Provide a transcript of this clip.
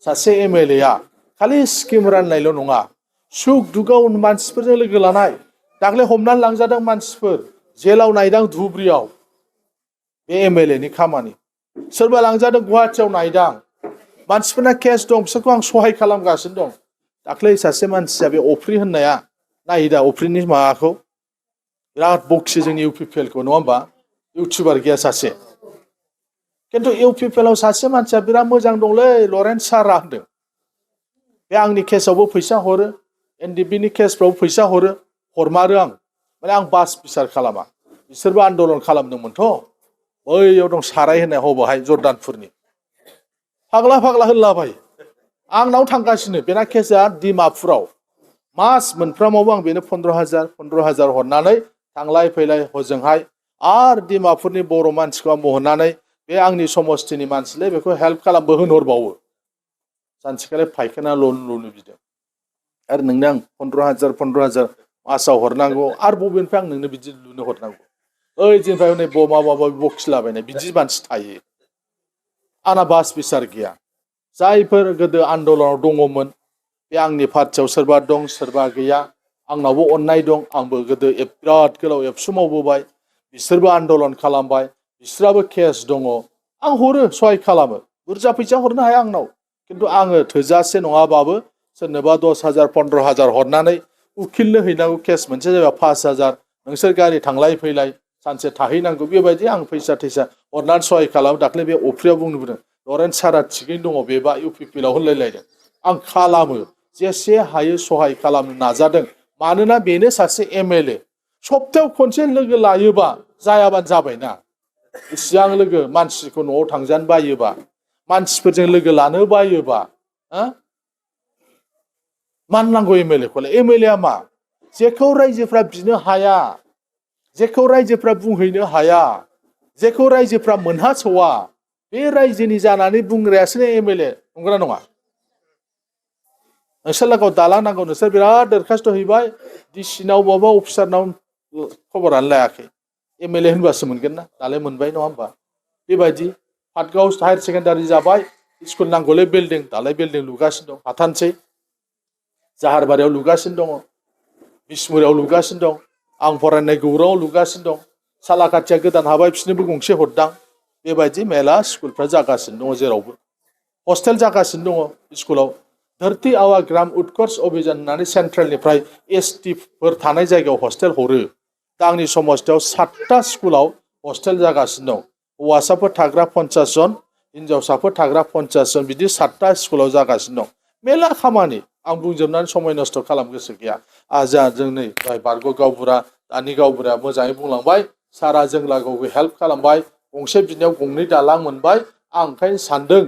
सासे एमएलए आ खालि स्किम राननायल' नङा सुख दुगाव मानसिफोरजों लोगो लानाय दाख्लै हमनानै लांजादों मानसिफोर जेलाव नायदां धुब्रियाव बे एमएलए नि खामानि सोरबा लांजादों गुवाहाटियाव नायदां मानसिफोरना केस दं बिसोरखौ आं सहाय खालामगासिनो दं दाख्लै सासे मानसिया बे अफ्रि होननाया नायदा अफ्रिनि माबाखौ बिराद बक्सि जोंनि इउपिपिएल खौ नङा होमबा इउटिउबार गैया सासे खिन्थु इउपिपिएल आव सासे मानसिया बिराद मोजां दंलै लरेन्स सारा होनदों बे आंनि केसआवबो फैसा हरो एनडिबि नि केसफ्रावबो फैसा हरमारो आं माने आं बास बिसार खालामा बिसोरबो आन्दलन खालामदोंमोनथ' बैयाव दं साराय होननाय हबावहाय जर्दानपुरनि फाग्ला फाग्ला होनलाबायो आंनाव थांगासिनो बेना केसआ डिमापुराव मास मोनफ्रामावबो आं बेनो 15,000 हरनानै थांलाय फैलाय हजोंहाय आरो डिमापुरनि बर' मानसिखौ आं बहननानै बे आंनि समस्थिनि मानसिलै बेखौ हेल्प खालामबो होनहरबावो सानसेखालि फायखाना लुनो बिदों आरो नोंनो आं 15,000 मासाव हरनांगौ आरो बबेनिफ्राय आं नोंनो बिदि लुनो हरनांगौ ओइ दिननिफ्राय नै माबा बखिलाबायनाय बिदि मानसि थायो आंना बास बिसार गैया जायफोर गोदो आन्दलनाव दङमोन बे आंनि पार्टियाव सोरबा दं सोरबा गैया आंनावबो अननाय दं आंबो गोदो बिराद गोलाव एबसु मावबोबाय बिसोरबो आन्दलन खालामबाय बिसोराबो केस दङ आं हरो सहाय खालामो बुरजा फैसा हरनो हाया आंनाव खिन्थु आङो थोजासे नङाबाबो सोरनोबा 10,000 15,000 हरनानै उकिलनो हैनांगौ केस मोनसे जाबा 5,000 नोंसोर गारि थांलाय फैलाय सानसे थाहैनांगौ बेबायदि आं फैसा थैसा हरनानै सहाय खालामो दाख्लै बे अफ्रियाव बुंनो लरेन्स सारा थिगैनो दङ बेबा इउपिपिएल आव होनलायलायदों आं खालामो जेसे हायो सहाय खालामनो नाजादों मानोना बेनो सासे एमएलए सप्तायाव खनसे लोगो लायोबा जायाबानो जाबायना इसिबां लोगो मानसिखौ न'आव थांजानो बायोबा मानसिफोरजों लोगो लानो बायोबा मानो नांगौ एमएलए खौलाय एमएलए आ मा जेखौ रायजोफ्रा बिनो हाया जेखौ रायजोफ्रा बुंहैनो हाया जेखौ रायजोफ्रा मोनहासवा बे रायजोनि जानानै बुंग्रायासो एमएलए नंगौना नङा नोंसोर लागोयाव दालां नांगौ नोंसोर बिराद दरखास्त हैबाय डिसिनाव बबेबा अफिसारनाव खबरानो लायाखै एमएलए होनबासो मोनगोन ना दालाय मोनबाय नङा होमबा बेबायदि पाटगाव हायार सेकेन्डारि जाबाय स्कुल नांगौलै बिल्डिं दालाय बिल्डिं लुगासिनो दं हाथानसै जाहारबारियाव लुगासिनो दङ बिसमुरियाव लुगासिनो दं आं फरायनाय गौराङाव लुगासिनो दं सालाकाथिया गोदान हाबाय बिसोरनोबो गंसे हरदां बेबायदि मेला स्कुलफ्रा जागासिनो दङ जेरावबो हस्टेल जागासिनो दङ स्कुलाव धरती आवा ग्राम उत्कर्ष अभियान होननानै सेन्ट्रेलनिफ्राय एसटि फोर थानाय जायगायाव हस्टेल हरो दा आंनि समस्थियाव 7टा स्कुलाव हस्टेल जागासिनो दं हौवासाफोर थाग्रा 50 जन हिनजावसाफोर थाग्रा 50 जन बिदि 7टा स्कुलाव जागासिनो दं मेला खामानि आं बुंजोबनानै समय नस्थ' खालाम गोसो गैया जोंहा जों नै बारग' गावबुरा दानि गावबुराया मोजाङै बुंलांबाय सारा जों लागोयाव हेल्प खालामबाय गंसे बिनायाव गंनै दालां मोनबाय आं ओंखायनो सानदों